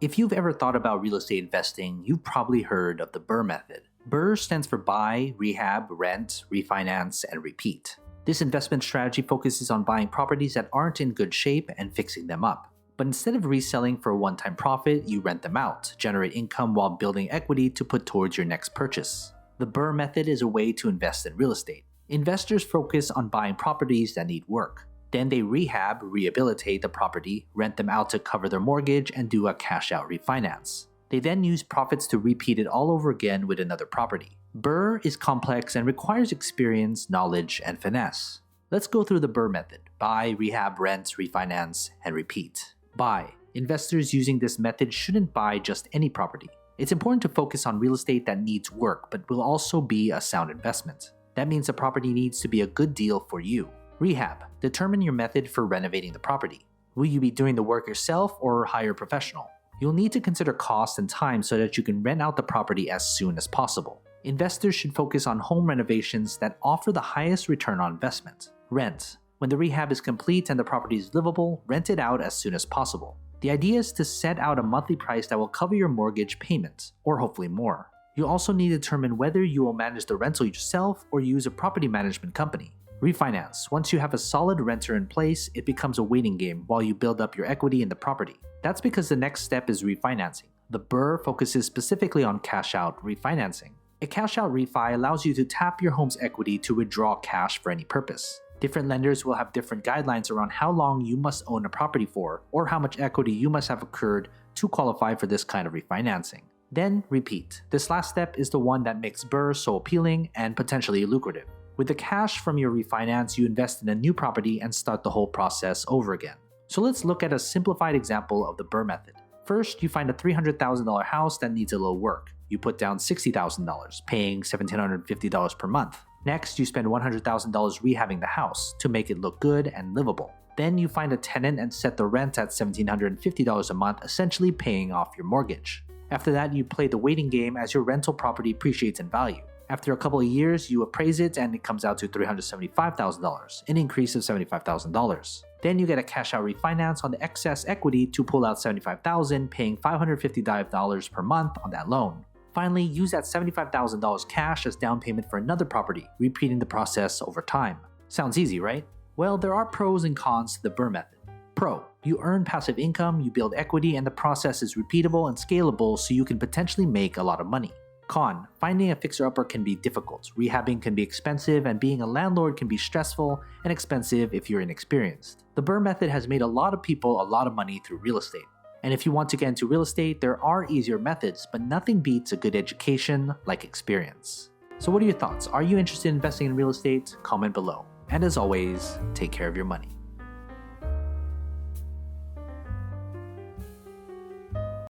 If you've ever thought about real estate investing, you've probably heard of the BRRRR method. BRRRR stands for buy, rehab, rent, refinance, and repeat. This investment strategy focuses on buying properties that aren't in good shape and fixing them up. But instead of reselling for a one-time profit, you rent them out, generate income while building equity to put towards your next purchase. The BRRRR method is a way to invest in real estate. Investors focus on buying properties that need work. Then they rehabilitate the property, rent them out to cover their mortgage, and do a cash-out refinance. They then use profits to repeat it all over again with another property. BRRRR is complex and requires experience, knowledge, and finesse. Let's go through the BRRRR method: buy, rehab, rent, refinance, and repeat. Buy. Investors using this method shouldn't buy just any property. It's important to focus on real estate that needs work but will also be a sound investment. That means the property needs to be a good deal for you. Rehab. Determine your method for renovating the property. Will you be doing the work yourself or hire a professional? You'll need to consider cost and time so that you can rent out the property as soon as possible. Investors should focus on home renovations that offer the highest return on investment. Rent. When the rehab is complete and the property is livable, rent it out as soon as possible. The idea is to set out a monthly price that will cover your mortgage payments, or hopefully more. You also need to determine whether you will manage the rental yourself or use a property management company. Refinance. Once you have a solid renter in place, it becomes a waiting game while you build up your equity in the property. That's because the next step is refinancing. The BRRRR focuses specifically on cash-out refinancing. A cash-out refi allows you to tap your home's equity to withdraw cash for any purpose. Different lenders will have different guidelines around how long you must own a property for, or how much equity you must have accrued to qualify for this kind of refinancing. Then repeat. This last step is the one that makes BRRRR so appealing and potentially lucrative. With the cash from your refinance, you invest in a new property and start the whole process over again. So let's look at a simplified example of the BRRRR method. First, you find a $300,000 house that needs a little work. You put down $60,000, paying $1,750 per month. Next, you spend $100,000 rehabbing the house to make it look good and livable. Then you find a tenant and set the rent at $1,750 a month, essentially paying off your mortgage. After that, you play the waiting game as your rental property appreciates in value. After a couple of years, you appraise it and it comes out to $375,000, an increase of $75,000. Then you get a cash-out refinance on the excess equity to pull out $75,000, paying $555 per month on that loan. Finally, use that $75,000 cash as down payment for another property, repeating the process over time. Sounds easy, right? Well, there are pros and cons to the BRRRR method. Pro: you earn passive income, you build equity, and the process is repeatable and scalable so you can potentially make a lot of money. Con: finding a fixer-upper can be difficult, rehabbing can be expensive, and being a landlord can be stressful and expensive if you're inexperienced. The BRRRR method has made a lot of people a lot of money through real estate. And if you want to get into real estate, there are easier methods, but nothing beats a good education like experience. So what are your thoughts? Are you interested in investing in real estate? Comment below. And as always, take care of your money.